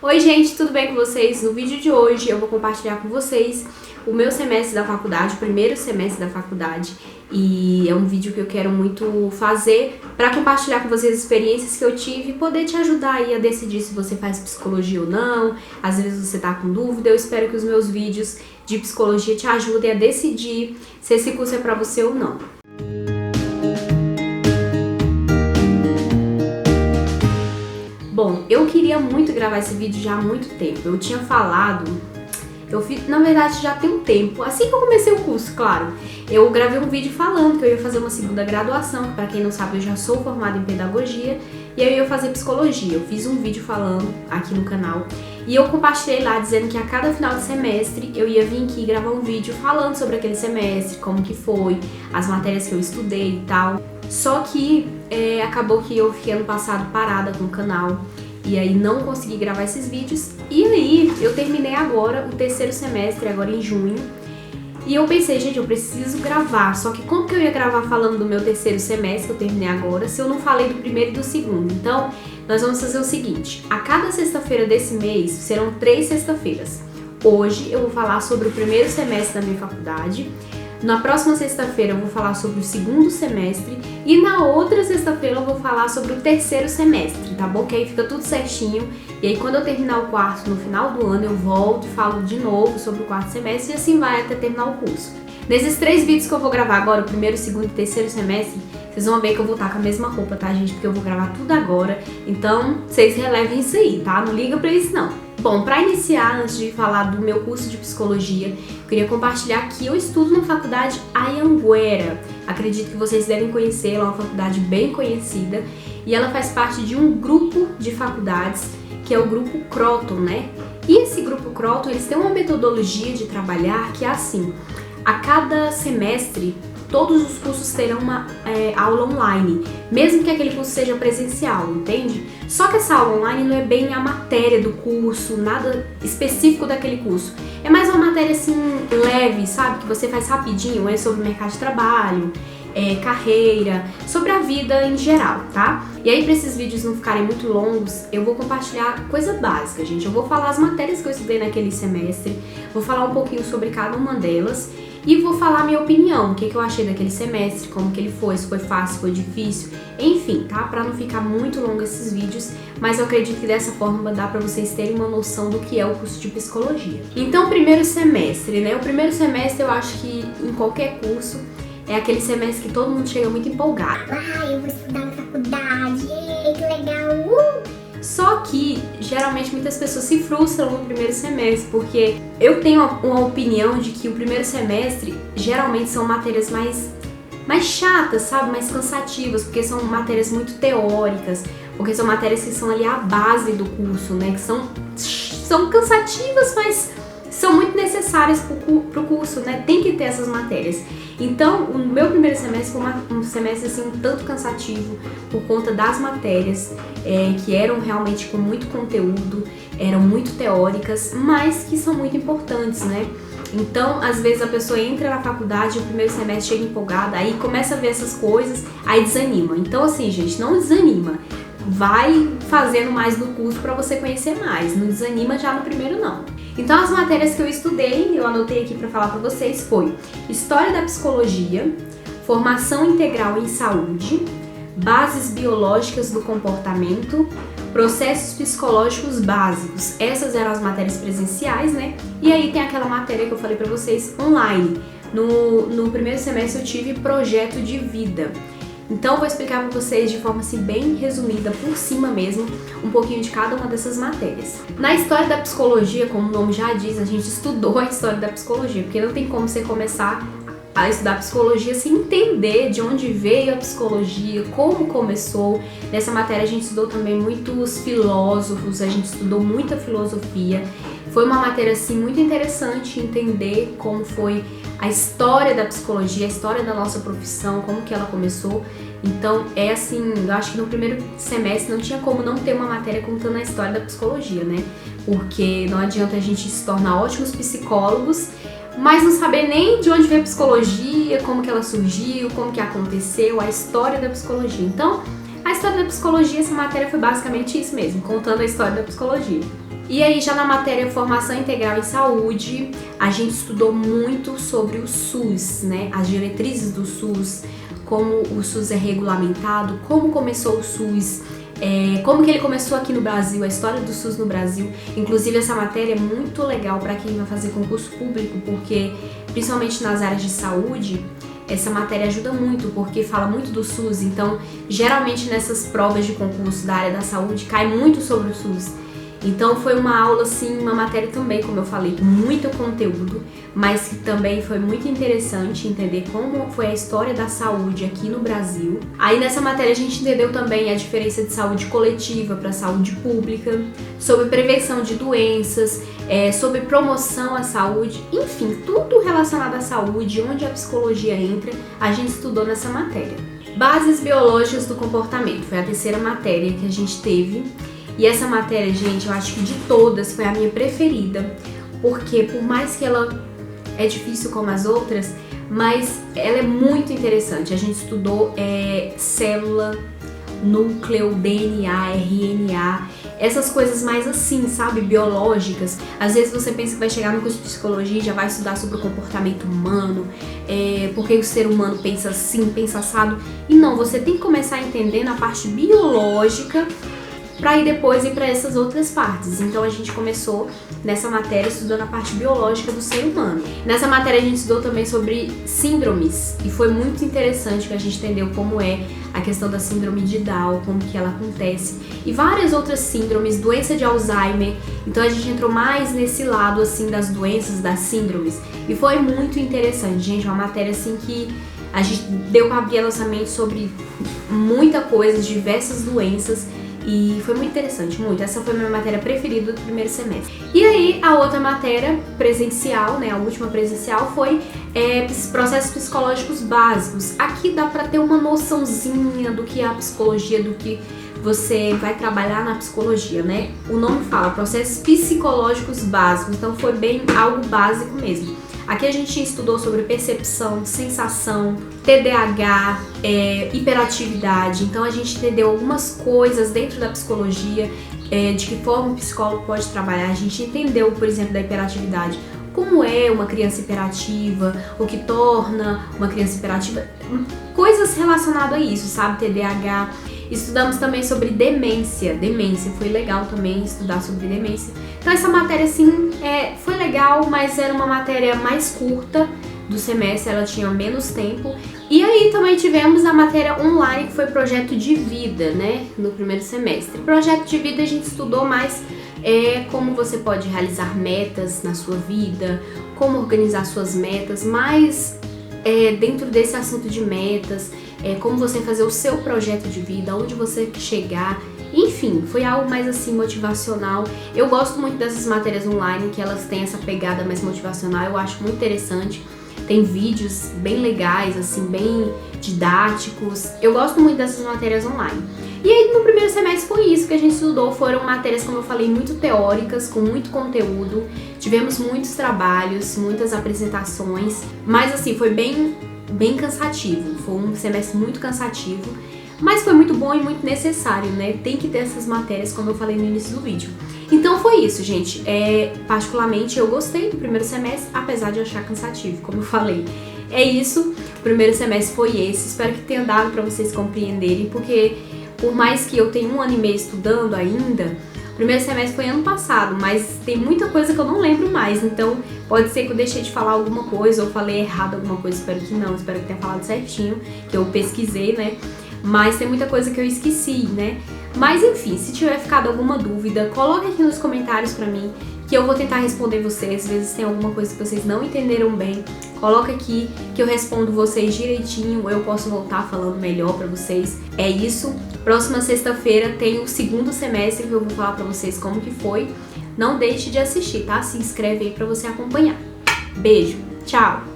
Oi gente, tudo bem com vocês? No vídeo de hoje eu vou compartilhar com vocês o meu semestre da faculdade, o primeiro semestre da faculdade, e é um vídeo que eu quero muito fazer para compartilhar com vocês as experiências que eu tive e poder te ajudar aí a decidir se você faz psicologia ou não. Às vezes você tá com dúvida, eu espero que os meus vídeos de psicologia te ajudem a decidir se esse curso é para você ou não. Bom, eu queria muito gravar esse vídeo já há muito tempo. Eu tinha falado, na verdade já tem um tempo, assim que eu comecei o curso, claro. Eu gravei um vídeo falando que eu ia fazer uma segunda graduação, que pra quem não sabe eu já sou formada em pedagogia, e aí eu ia fazer psicologia. Eu fiz um vídeo falando aqui no canal, e eu compartilhei lá dizendo que a cada final de semestre eu ia vir aqui gravar um vídeo falando sobre aquele semestre, como que foi, as matérias que eu estudei e tal. Só que acabou que eu fiquei ano passado parada com o canal e aí não consegui gravar esses vídeos. E aí eu terminei agora o terceiro semestre, agora em junho. E eu pensei, gente, eu preciso gravar. Só que como que eu ia gravar falando do meu terceiro semestre, que eu terminei agora, se eu não falei do primeiro e do segundo? Então, nós vamos fazer o seguinte. A cada sexta-feira desse mês, serão 3 sextas-feiras. Hoje eu vou falar sobre o primeiro semestre da minha faculdade. Na próxima sexta-feira eu vou falar sobre o segundo semestre e na outra sexta-feira eu vou falar sobre o terceiro semestre, tá bom? Que aí fica tudo certinho e aí quando eu terminar o quarto, no final do ano, eu volto e falo de novo sobre o quarto semestre e assim vai até terminar o curso. Nesses 3 vídeos que eu vou gravar agora, o primeiro, o segundo e o terceiro semestre, vocês vão ver que eu vou estar com a mesma roupa, tá, gente? Porque eu vou gravar tudo agora, então vocês relevem isso aí, tá? Não liga pra isso, não. Bom, para iniciar, antes de falar do meu curso de psicologia, eu queria compartilhar que eu estudo na faculdade Anhanguera. Acredito que vocês devem conhecer, ela é uma faculdade bem conhecida e ela faz parte de um grupo de faculdades que é o grupo Croton, né? E esse grupo Croton, eles têm uma metodologia de trabalhar que é assim: a cada semestre todos os cursos terão uma aula online, mesmo que aquele curso seja presencial, entende? Só que essa aula online não é bem a matéria do curso, nada específico daquele curso. É mais uma matéria assim, leve, sabe? Que você faz rapidinho, é sobre mercado de trabalho, carreira, sobre a vida em geral, tá? E aí, para esses vídeos não ficarem muito longos, eu vou compartilhar coisa básica, gente. Eu vou falar as matérias que eu estudei naquele semestre, vou falar um pouquinho sobre cada uma delas e vou falar a minha opinião, o que eu achei daquele semestre, como que ele foi, se foi fácil, se foi difícil, enfim, tá? Pra não ficar muito longo esses vídeos, mas eu acredito que dessa forma dá pra vocês terem uma noção do que é o curso de psicologia. Então, primeiro semestre, né? O primeiro semestre eu acho que em qualquer curso é aquele semestre que todo mundo chega muito empolgado. Eu vou estudar na faculdade, que legal! Só que, geralmente, muitas pessoas se frustram no primeiro semestre, porque eu tenho uma opinião de que o primeiro semestre, geralmente, são matérias mais chatas, sabe? Mais cansativas, porque são matérias muito teóricas, porque são matérias que são ali a base do curso, né? Que são cansativas, mas são muito necessárias pro curso, né? Tem que ter essas matérias. Então, o meu primeiro semestre foi um semestre assim, um tanto cansativo por conta das matérias que eram realmente com muito conteúdo, eram muito teóricas, mas que são muito importantes, né? Então, às vezes a pessoa entra na faculdade, o primeiro semestre chega empolgada, aí começa a ver essas coisas, aí desanima. Então, assim, gente, não desanima. Vai fazendo mais do curso para você conhecer mais, não desanima já no primeiro não. Então as matérias que eu estudei, eu anotei aqui para falar para vocês, foi História da Psicologia, Formação Integral em Saúde, Bases Biológicas do Comportamento, Processos Psicológicos Básicos. Essas eram as matérias presenciais, né? E aí tem aquela matéria que eu falei para vocês online. No primeiro semestre eu tive Projeto de Vida. Então eu vou explicar para vocês de forma assim bem resumida, por cima mesmo, um pouquinho de cada uma dessas matérias. Na história da psicologia, como o nome já diz, a gente estudou a história da psicologia, porque não tem como você começar a estudar psicologia sem entender de onde veio a psicologia, como começou. Nessa matéria a gente estudou também muitos filósofos, a gente estudou muita filosofia. Foi uma matéria assim muito interessante entender como foi a história da psicologia, a história da nossa profissão, como que ela começou. Então é assim, eu acho que no primeiro semestre não tinha como não ter uma matéria contando a história da psicologia, né? Porque não adianta a gente se tornar ótimos psicólogos, mas não saber nem de onde veio a psicologia, como que ela surgiu, como que aconteceu, a história da psicologia. Então, a história da psicologia, essa matéria foi basicamente isso mesmo, contando a história da psicologia. E aí, já na matéria Formação Integral em Saúde, a gente estudou muito sobre o SUS, né? As diretrizes do SUS, como o SUS é regulamentado, como começou o SUS, como que ele começou aqui no Brasil, a história do SUS no Brasil. Inclusive, essa matéria é muito legal para quem vai fazer concurso público, porque, principalmente nas áreas de saúde, essa matéria ajuda muito, porque fala muito do SUS. Então, geralmente, nessas provas de concurso da área da saúde, cai muito sobre o SUS. Então foi uma aula, assim, uma matéria também, como eu falei, com muito conteúdo, mas que também foi muito interessante entender como foi a história da saúde aqui no Brasil. Aí nessa matéria a gente entendeu também a diferença de saúde coletiva para saúde pública, sobre prevenção de doenças, sobre promoção à saúde, enfim, tudo relacionado à saúde, onde a psicologia entra, a gente estudou nessa matéria. Bases biológicas do comportamento, foi a terceira matéria que a gente teve. E essa matéria, gente, eu acho que de todas foi a minha preferida, porque por mais que ela é difícil como as outras, mas ela é muito interessante. A gente estudou célula, núcleo, DNA, RNA, essas coisas mais assim, sabe, biológicas. Às vezes você pensa que vai chegar no curso de psicologia e já vai estudar sobre o comportamento humano, porque o ser humano pensa assim, pensa assado. E não, você tem que começar a entender na parte biológica, para ir depois ir para essas outras partes. Então a gente começou nessa matéria estudando a parte biológica do ser humano. Nessa matéria a gente estudou também sobre síndromes e foi muito interessante que a gente entendeu como é a questão da síndrome de Down, como que ela acontece e várias outras síndromes, doença de Alzheimer. Então a gente entrou mais nesse lado assim das doenças, das síndromes e foi muito interessante, gente, uma matéria assim que a gente deu para abrir a nossa mente sobre muita coisa, diversas doenças. E foi muito interessante, muito. Essa foi a minha matéria preferida do primeiro semestre. E aí, a outra matéria presencial, né, a última presencial, foi processos psicológicos básicos. Aqui dá pra ter uma noçãozinha do que é a psicologia, do que você vai trabalhar na psicologia, né? O nome fala processos psicológicos básicos, então foi bem algo básico mesmo. Aqui a gente estudou sobre percepção, sensação, TDAH, hiperatividade. Então a gente entendeu algumas coisas dentro da psicologia, de que forma o psicólogo pode trabalhar. A gente entendeu, por exemplo, da hiperatividade. Como é uma criança hiperativa, o que torna uma criança hiperativa, coisas relacionadas a isso, sabe? TDAH. Estudamos também sobre demência. Demência, foi legal também estudar sobre demência. Então essa matéria, assim, foi legal, mas era uma matéria mais curta do semestre, ela tinha menos tempo. E aí também tivemos a matéria online, que foi projeto de vida, né, no primeiro semestre. Projeto de vida a gente estudou mais como você pode realizar metas na sua vida, como organizar suas metas, mas dentro desse assunto de metas, como você fazer o seu projeto de vida, onde você chegar, enfim, foi algo mais assim motivacional. Eu gosto muito dessas matérias online, que elas têm essa pegada mais motivacional, eu acho muito interessante. Tem vídeos bem legais, assim, bem didáticos. Eu gosto muito dessas matérias online. E aí, no primeiro semestre foi isso que a gente estudou. Foram matérias, como eu falei, muito teóricas, com muito conteúdo. Tivemos muitos trabalhos, muitas apresentações. Mas, assim, foi bem cansativo. Foi um semestre muito cansativo. Mas foi muito bom e muito necessário, né? Tem que ter essas matérias, como eu falei no início do vídeo. Então foi isso, gente. Particularmente eu gostei do primeiro semestre, apesar de eu achar cansativo, como eu falei. É isso, o primeiro semestre foi esse. Espero que tenha dado pra vocês compreenderem, porque por mais que eu tenha 1 ano e meio estudando ainda, o primeiro semestre foi ano passado, mas tem muita coisa que eu não lembro mais. Então pode ser que eu deixei de falar alguma coisa ou falei errado alguma coisa, espero que não. Espero que tenha falado certinho, que eu pesquisei, né? Mas tem muita coisa que eu esqueci, né? Mas enfim, se tiver ficado alguma dúvida, coloque aqui nos comentários pra mim, que eu vou tentar responder vocês. Às vezes tem alguma coisa que vocês não entenderam bem, coloca aqui que eu respondo vocês direitinho, eu posso voltar falando melhor pra vocês. É isso. Próxima sexta-feira tem o segundo semestre que eu vou falar pra vocês como que foi. Não deixe de assistir, tá? Se inscreve aí pra você acompanhar. Beijo, tchau!